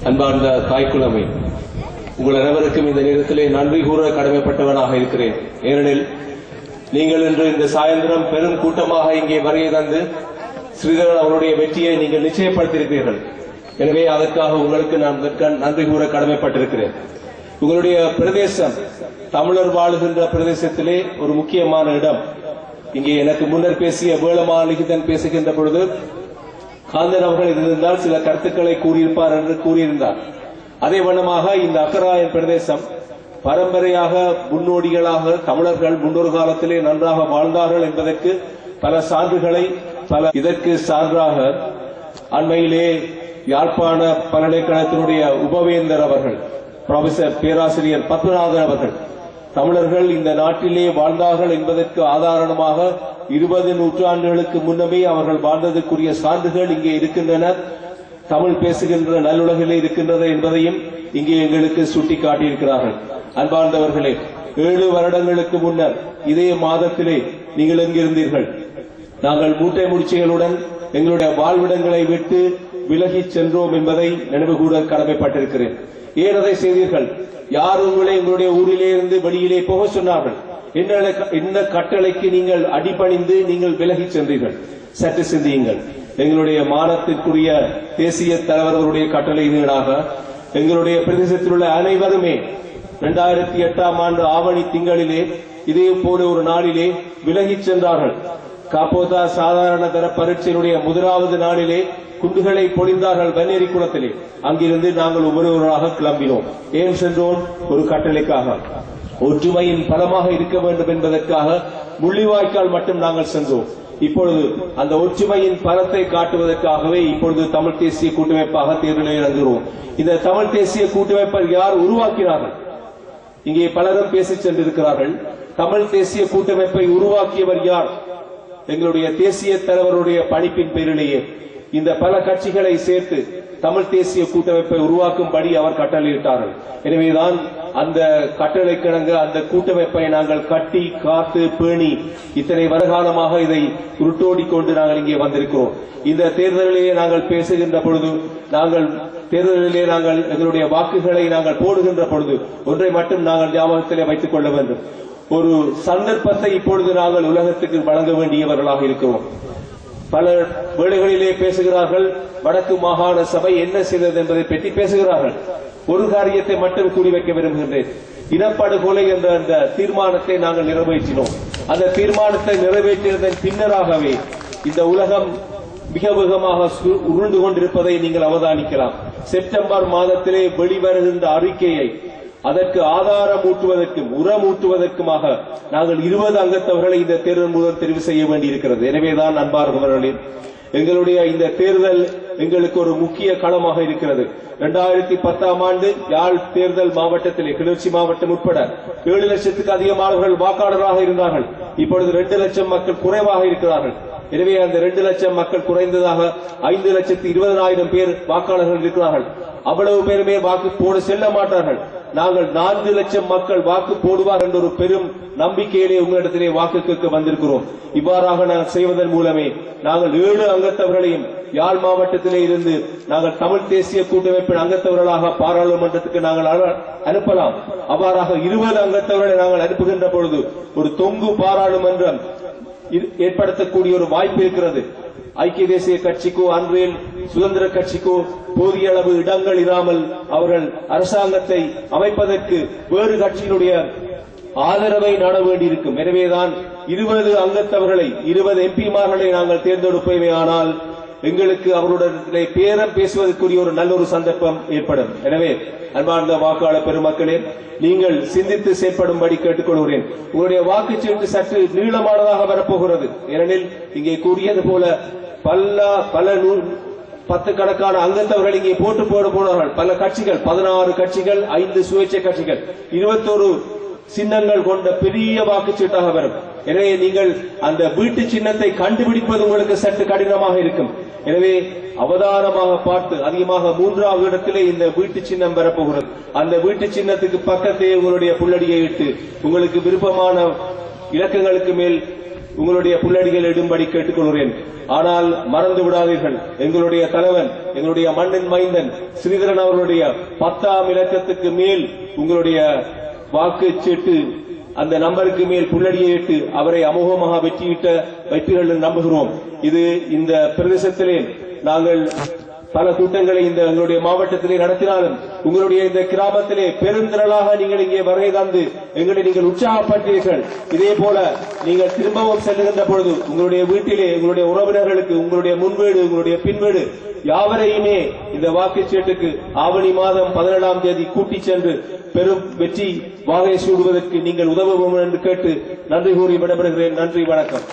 அன்பார்ந்த தாய்க்குலமை, உங்கள் அனைவருக்கும் இந்த நேரத்திலே நன்றி கூற கடமைப்பட்டவனாக இருக்கிறேன். ஏனெனில் நீங்கள் இன்று இந்த சாயந்திரம் பெரும் கூட்டமாக இங்கே வருகை தந்து ஸ்ரீதரன் அவருடைய வெற்றியை நீங்கள் நிச்சயப்படுத்தியிருக்கிறீர்கள். எனவே அதற்காக உங்களுக்கு நான் நன்றி கூற கடமைப்பட்டிருக்கிறேன். உங்களுடைய பிரதேசம் தமிழர் வாழுகின்ற பிரதேசத்திலே ஒரு முக்கியமான இடம். இங்கே எனக்கு முன்னர் பேசிய வேளமா லிகிதன் பேசுகின்ற பொழுது காந்தன் அவர்கள் இருந்தால் சில கருத்துக்களை கூறியிருப்பார் என்று கூறியிருந்தார். அதே வண்ணமாக இந்த அக்கராயன் பிரதேசம் பரம்பரையாக முன்னோடிகளாக தமிழர்கள் முன்னொரு காலத்திலே நன்றாக வாழ்ந்தார்கள் என்பதற்கு பல சான்றுகளை இதற்கு சான்றாக அண்மையிலே யாழ்ப்பாண பல்கலைக்கழகத்தினுடைய உபவேந்தர் அவர்கள் புரொஃபசர் பேராசிரியர் பத்மநாதன் அவர்கள் தமிழர்கள் இந்த நாட்டிலே வாழ்ந்தார்கள் என்பதற்கு ஆதாரமாக 20 நூற்றாண்டுகளுக்கு முன்னமே அவர்கள் வாழ்ந்ததற்குரிய சான்றுகள் இங்கே இருக்கின்றன, தமிழ் பேசுகின்ற நல்லுலகிலே இருக்கின்றது என்பதையும் இங்கே எங்களுக்கு சுட்டிக்காட்டியிருக்கிறார்கள். அன்பார்ந்தவர்களே, 7 வருடங்களுக்கு முன்னர் இதே மாதத்திலே நீங்கள் எங்கிருந்தீர்கள்? நாங்கள் மூட்டை முடிச்சுகளுடன் எங்களுடைய வாழ்விடங்களை விட்டு விலகி சென்றோம் என்பதை நினைவுகூர கடமைப்பட்டிருக்கிறேன். ஏன் அதை செய்தீர்கள்? யார் உங்களை எங்களுடைய ஊரிலே இருந்து வெளியிலே போக சொன்னார்கள்? என்ன கட்டளைக்கு நீங்கள் அடிபணிந்து நீங்கள் விலகி சென்றீர்கள்? சற்று சிந்தியுங்கள். எங்களுடைய மானத்திற்குரிய தேசிய தலைவர்களுடைய கட்டளையினீடாக எங்களுடைய பிரதேசத்தில் உள்ள அனைவருமே 2008ஆம் ஆண்டு ஆவணி திங்களிலே இதே போல ஒரு நாளிலே விலகி சென்றார்கள். காப்போதா சாதாரண தர பரீட்சையினுடைய முதலாவது நாளிலே குண்டுகளை பொழிந்தார்கள் வன்னேரி குளத்திலே. அங்கிருந்து நாங்கள் ஒவ்வொருவராக கிளம்பினோம். ஏன் சென்றோம்? ஒரு கட்டளைக்காக, ஒற்றுமையின் பலமாக இருக்க வேண்டும் என்பதற்காக முள்ளிவாய்க்கால் மட்டும் நாங்கள் சென்றோம். இப்பொழுது அந்த ஒற்றுமையின் பலத்தை காட்டுவதற்காகவே இப்பொழுது தமிழ் தேசிய கூட்டமைப்பாக தேர்தலில் இறங்குகிறோம். இந்த தமிழ் தேசிய கூட்டமைப்பை யார் உருவாக்கினார்கள்? இங்கே பலரும் பேசி சென்றிருக்கிறார்கள். தமிழ் தேசிய கூட்டமைப்பை உருவாக்கியவர் யார்? எங்களுடைய தேசிய தலைவருடைய பணிப்பின் பேரிலேயே இந்த பல கட்சிகளை சேர்த்து தமிழ் தேசிய கூட்டமைப்பை உருவாக்கும்படி அவர் கட்டளையிட்டார்கள். எனவேதான் அந்த கட்டளைக்கிணங்க அந்த கூட்டமைப்பை நாங்கள் கட்டி காத்து பேணி இத்தனை வருகாலமாக இதை உருட்டோடிக்கொண்டு நாங்கள் இங்கே வந்திருக்கிறோம். இந்த தேர்தலிலே நாங்கள் பேசுகின்ற பொழுது, தேர்தலிலே நாங்கள் எங்களுடைய வாக்குகளை நாங்கள் போடுகின்ற பொழுது ஒன்றை மட்டும் நாங்கள் ஞாபகத்திலே வைத்துக் கொள்ள வேண்டும். ஒரு சந்தர்ப்பத்தை இப்பொழுது நாங்கள் உலகத்துக்கு வழங்க வேண்டியவர்களாக இருக்கிறோம். பல வேளைகளிலே பேசுகிறார்கள், வடக்கு மாகாண சபை என்ன செய்தது என்பதை பற்றி பேசுகிறார்கள். ஒரு காரியத்தை மட்டும் கூறி வைக்க விரும்புகின்றேன். இனப்படுகொலை என்ற அந்த தீர்மானத்தை நாங்கள் நிறைவேற்றினோம். அந்த தீர்மானத்தை நிறைவேற்றியதன் பின்னராகவே இந்த உலகம் மிக வேகமாக உருண்டு கொண்டிருப்பதை நீங்கள் அவதானிக்கலாம். செப்டம்பர் மாதத்திலே வெளிவருகின்ற அறிக்கையை அதற்கு ஆதாரமூட்டுவதற்கும் உரமூட்டுவதற்குமாக நாங்கள் 20 அங்கத்தவர்களை இந்த தேர்தல் மூலம் தெரிவு செய்ய வேண்டியிருக்கிறது. எனவேதான் அன்பார்ந்தவர்களே, எங்களுடைய இந்த தேர்தல் எங்களுக்கு ஒரு முக்கிய களமாக இருக்கிறது. 2010ஆம் ஆண்டு யாழ் தேர்தல் மாவட்டத்திலே கிளர்ச்சி மாவட்டம் உட்பட 7 லட்சத்துக்கு அதிகமானவர்கள் வாக்காளராக இருந்தார்கள். இப்பொழுது 2 லட்சம் மக்கள் குறைவாக இருக்கிறார்கள். எனவே அந்த 2 லட்சம் மக்கள் குறைந்ததாக 5,20,000 பேர் வாக்காளர்கள் இருக்கிறார்கள். அவ்வளவு பேருமே வாக்கு போட செல்ல மாட்டார்கள். நாங்கள் 4 லட்சம் மக்கள் வாக்கு போடுவார் என்ற ஒரு பெரும் நம்பிக்கையிலே உங்களிடத்திலே வாக்கு கேட்க வந்திருக்கிறோம். இவ்வாறாக நாங்கள் செய்வதன் மூலமே நாங்கள் 7 அங்கத்தவர்களையும் யாழ் மாவட்டத்திலே இருந்து நாங்கள் தமிழ் தேசிய கூட்டமைப்பின் அங்கத்தவர்களாக பாராளுமன்றத்துக்கு நாங்கள் அனுப்பலாம். அவ்வாறாக 20 அங்கத்தவர்களை நாங்கள் அனுப்புகின்ற பொழுது ஒரு தொங்கு பாராளுமன்றம் ஏற்படுத்தக்கூடிய ஒரு வாய்ப்பு இருக்கிறது. ஐக்கிய தேசிய கட்சிக்கோ அன்றில் சுதந்திர கட்சிக்கோ போதிய அளவு இடங்கள் இராமல் அவர்கள் அரசாங்கத்தை அமைப்பதற்கு வேறு கட்சியினுடைய ஆதரவை நாட வேண்டியிருக்கும். எனவேதான் 20 அங்கத்தவர்களை 20 எம்பிமார்களை நாங்கள் தேர்ந்தெடுப்போமே. ஆனால் எங்களுக்கு அவருடைய பேரம் பேசுவதற்குரிய ஒரு நல்ல ஒரு சந்தர்ப்பம் ஏற்படும். எனவே அன்பார்ந்த வாக்காளர் பெருமக்களே, நீங்கள் சிந்தித்து செயற்படும்படி கேட்டுக்கொள்கிறேன். உங்களுடைய வாக்குச்சீட்டு சற்று நீளமானதாக வரப்போகிறது. ஏனெனில் இங்கே கூறியது போல பல 10 கணக்கான அங்கத்தவர்கள் இங்கே போட்டு போனார்கள். பல கட்சிகள், 16 கட்சிகள், 5 சுயேட்சை கட்சிகள், 21 சின்னங்கள் கொண்ட பெரிய வாக்குச்சீட்டாக வரும். எனவே நீங்கள் அந்த வீட்டு சின்னத்தை கண்டுபிடிப்பது உங்களுக்கு சற்று கடினமாக இருக்கும். எனவே அவதானமாக பார்த்து, அதிகமாக 3வது இடத்திலே இந்த வீட்டு சின்னம் வரப்போகிறது. அந்த வீட்டு சின்னத்துக்கு பக்கத்தே உங்களுடைய புள்ளடியை இட்டு உங்களுக்கு விருப்பமான இலக்கங்களுக்கு மேல் உங்களுடைய புல்லடிகள் இடும்படி கேட்டுக்கொள்கிறேன். ஆனால் மறந்து விடாதீர்கள், எங்களுடைய தலைவன், எங்களுடைய மண்ணின் மைந்தன் ஸ்ரீதரன் அவர்களுடைய 10ஆம் இலக்கத்துக்கு மேல் உங்களுடைய வாக்கு சீட்டு அந்த நம்பருக்கு மேல் புல்லடியை இட்டு அவரை அமோகமாக வெற்றிகள் நம்புகிறோம். இது இந்த பிரதேசத்திலே நாங்கள் பல கூட்டங்களை இந்த எங்களுடைய மாவட்டத்திலே நடத்தினாலும் உங்களுடைய இந்த கிராமத்திலே பெருந்திரளாக நீங்கள் இங்கே வருகை தந்து எங்களை நீங்கள் உற்சாகப்படுத்தீர்கள். இதே போல நீங்கள் திரும்பவும் செல்லுகின்ற பொழுது உங்களுடைய வீட்டிலே உங்களுடைய உறவினர்களுக்கு உங்களுடைய முன்வீடு உங்களுடைய பின்வீடு யாவரையுமே இந்த வாக்குச்சீட்டுக்கு ஆவணி மாதம் 17ஆம் தேதி கூட்டிச் சென்று பெரும் வெற்றி வாகை சூடுவதற்கு நீங்கள் உதவுவோம் என்று கேட்டு நன்றி கூறி விடைபெறுகிறேன். நன்றி, வணக்கம்.